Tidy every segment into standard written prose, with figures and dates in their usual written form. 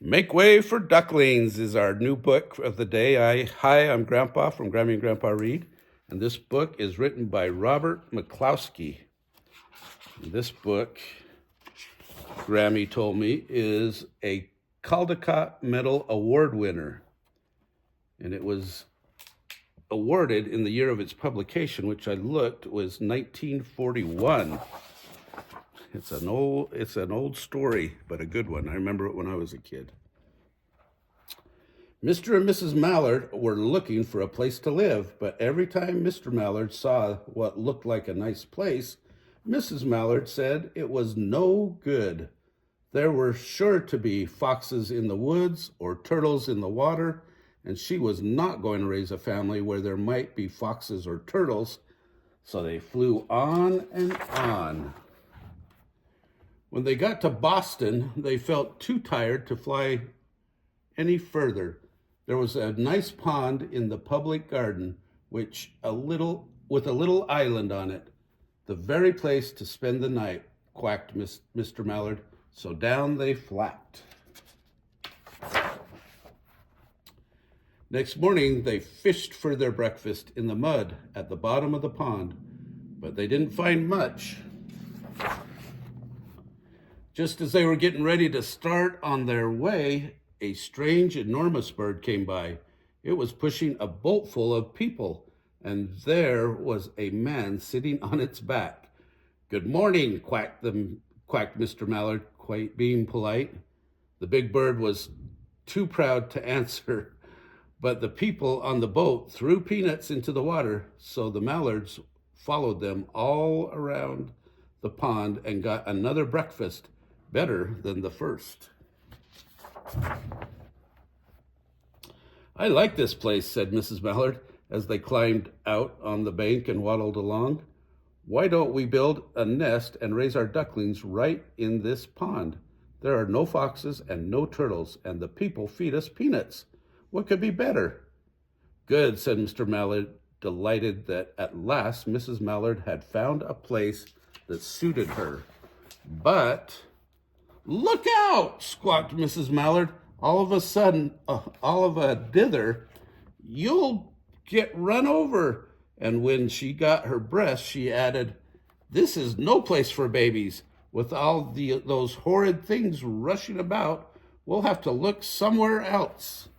Make Way for Ducklings is our new book of the day. I'm Grandpa from Grammy and Grandpa Read, and this book is written by Robert McCloskey. This book, Grammy told me, is a Caldecott Medal Award winner, and it was awarded in the year of its publication, which I looked was 1941. It's an old story, but a good one. I remember it when I was a kid. Mr. and Mrs. Mallard were looking for a place to live, but every time Mr. Mallard saw what looked like a nice place, Mrs. Mallard said it was no good. There were sure to be foxes in the woods or turtles in the water, and she was not going to raise a family where there might be foxes or turtles. So they flew on and on. When they got to Boston, they felt too tired to fly any further. There was a nice pond in the public garden, with a little island on it. The very place to spend the night, quacked Mr. Mallard. So down they flapped. Next morning, they fished for their breakfast in the mud at the bottom of the pond, but they didn't find much. Just as they were getting ready to start on their way, a strange, enormous bird came by. It was pushing a boat full of people, and there was a man sitting on its back. "Good morning," quacked Mr. Mallard, quite being polite. The big bird was too proud to answer, but the people on the boat threw peanuts into the water, so the Mallards followed them all around the pond and got another breakfast, better than the first. "I like this place," said Mrs. Mallard as they climbed out on the bank and waddled along. "Why don't we build a nest and raise our ducklings right in this pond? There are no foxes and no turtles, and the people feed us peanuts. What could be better?" "Good," said Mr. Mallard, delighted that at last Mrs. Mallard had found a place that suited her. But "Look out!" squawked Mrs. Mallard. All of a dither, "You'll get run over." And when she got her breath, she added, "This is no place for babies. With all those horrid things rushing about, we'll have to look somewhere else."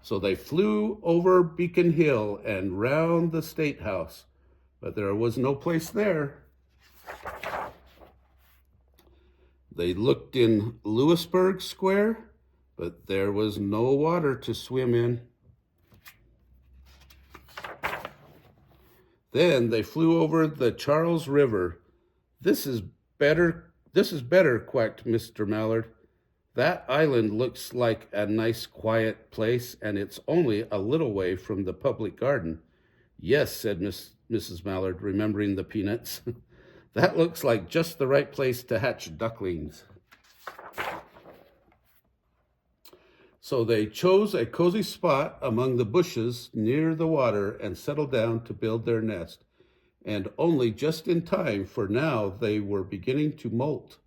So they flew over Beacon Hill and round the State House, but there was no place there. They looked in Louisburg Square, but there was no water to swim in. Then they flew over the Charles River. This is better, quacked Mr. Mallard. "That island looks like a nice quiet place, and it's only a little way from the public garden." "Yes," said Mrs. Mallard, remembering the peanuts. "That looks like just the right place to hatch ducklings." So they chose a cozy spot among the bushes near the water and settled down to build their nest, and only just in time, for now they were beginning to molt.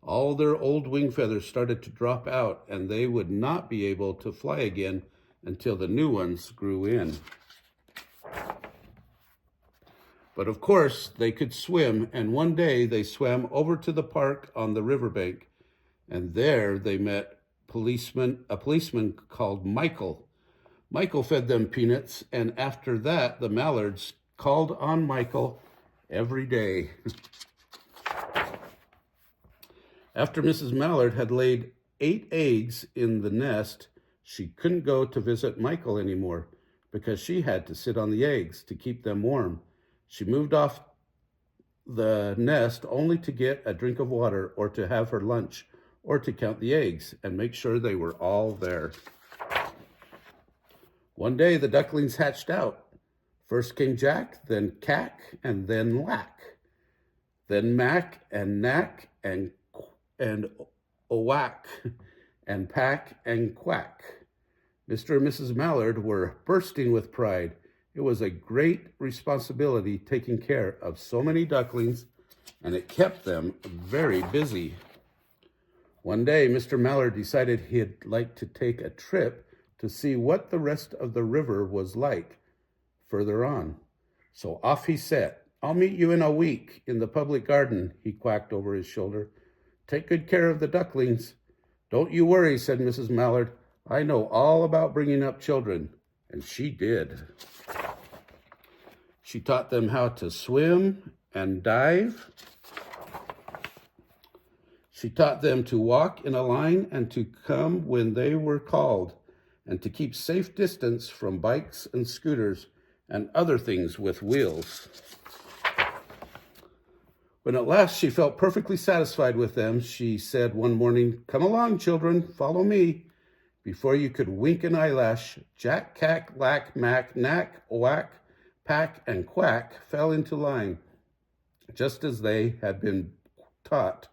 All their old wing feathers started to drop out, and they would not be able to fly again until the new ones grew in. But of course, they could swim, and one day they swam over to the park on the riverbank, and there they met a policeman called Michael. Michael fed them peanuts, and after that, the Mallards called on Michael every day. After Mrs. Mallard had laid 8 eggs in the nest, she couldn't go to visit Michael anymore because she had to sit on the eggs to keep them warm. She moved off the nest only to get a drink of water or to have her lunch or to count the eggs and make sure they were all there. One day the ducklings hatched out. First came Jack, then Cack, and then Lack. Then Mac and Knack and Owack and Pack and Quack. Mr. and Mrs. Mallard were bursting with pride. It was a great responsibility taking care of so many ducklings, and it kept them very busy. One day, Mr. Mallard decided he'd like to take a trip to see what the rest of the river was like further on. So off he set. "I'll meet you in a week in the public garden," he quacked over his shoulder. "Take good care of the ducklings." "Don't you worry," said Mrs. Mallard. "I know all about bringing up children." And she did. She taught them how to swim and dive. She taught them to walk in a line and to come when they were called, and to keep safe distance from bikes and scooters and other things with wheels. When at last she felt perfectly satisfied with them, she said one morning, "Come along, children, follow me." Before you could wink an eyelash, Jack, Cack, Lack, Mack, Knack, Whack, Pack, and Quack fell into line, just as they had been taught.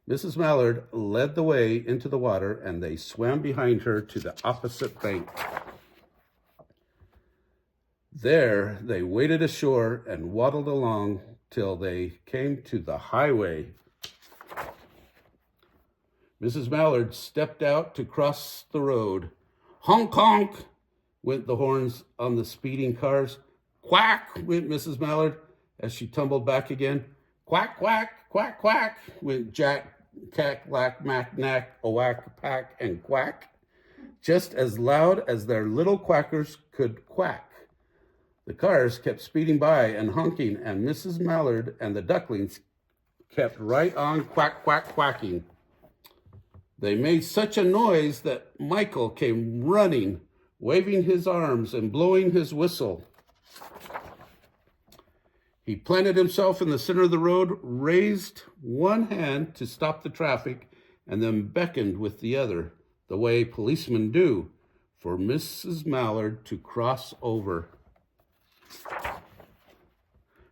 Mrs. Mallard led the way into the water, and they swam behind her to the opposite bank. There they waded ashore and waddled along till they came to the highway. Mrs. Mallard stepped out to cross the road. "Honk, honk," went the horns on the speeding cars. "Quack," went Mrs. Mallard as she tumbled back again. "Quack, quack, quack, quack," went Jack, Cack, Lack, Mack, Knack, Whack, Pack, and Quack, just as loud as their little quackers could quack. The cars kept speeding by and honking, and Mrs. Mallard and the ducklings kept right on quack, quack, quacking. They made such a noise that Michael came running, waving his arms and blowing his whistle. He planted himself in the center of the road, raised one hand to stop the traffic, and then beckoned with the other, the way policemen do, for Mrs. Mallard to cross over.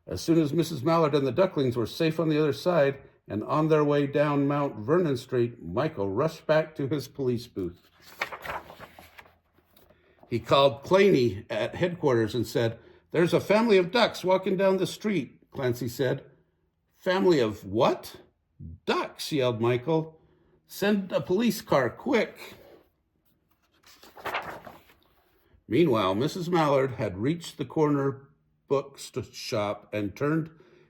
As soon as Mrs. Mallard and the ducklings were safe on the other side and on their way down Mount Vernon Street, Michael rushed back to his police booth. He called Claney at headquarters and said, "There's a family of ducks walking down the street," Clancy said. "Family of what?" "Ducks," yelled Michael. "Send a police car, quick." Meanwhile, Mrs. Mallard had reached the corner bookshop and turned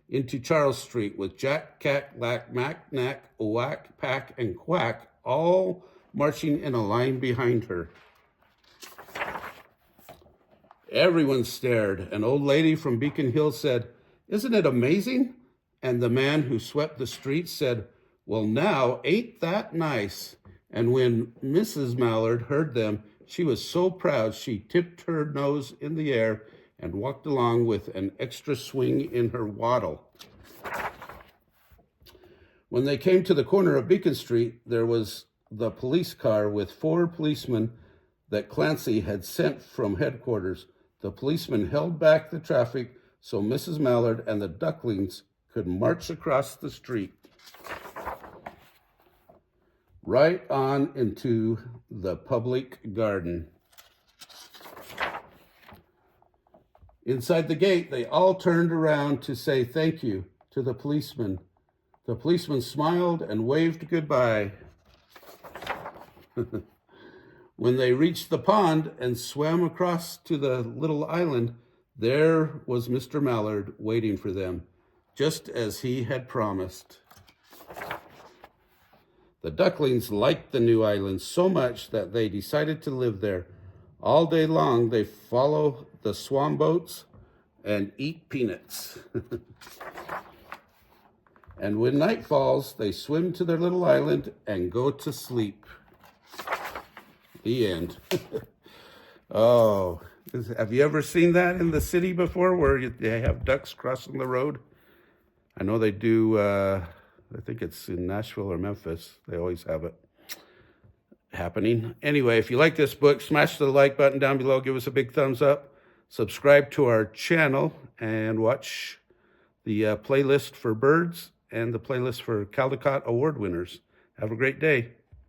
into Charles Street with Jack, Cack, Lack, Mack, Knack, Whack, Pack, and Quack all marching in a line behind her. Everyone stared. An old lady from Beacon Hill said, "Isn't it amazing?" And the man who swept the streets said, "Well, now, ain't that nice?" And when Mrs. Mallard heard them, she was so proud she tipped her nose in the air and walked along with an extra swing in her waddle. When they came to the corner of Beacon Street, there was the police car with 4 policemen that Clancy had sent from headquarters. The policemen held back the traffic so Mrs. Mallard and the ducklings could march across the street, right on into the public garden. Inside the gate, they all turned around to say thank you to the policeman. The policeman smiled and waved goodbye. When they reached the pond and swam across to the little island, there was Mr. Mallard waiting for them, just as he had promised. The ducklings liked the new island so much that they decided to live there. All day long, they follow the swan boats and eat peanuts. And when night falls, they swim to their little island and go to sleep. The end. Have you ever seen that in the city before, where they have ducks crossing the road? I know they do. I think it's in Nashville or Memphis. They always have it happening. Anyway, if you like this book, smash the like button down below. Give us a big thumbs up. Subscribe to our channel and watch the playlist for birds and the playlist for Caldecott Award winners. Have a great day.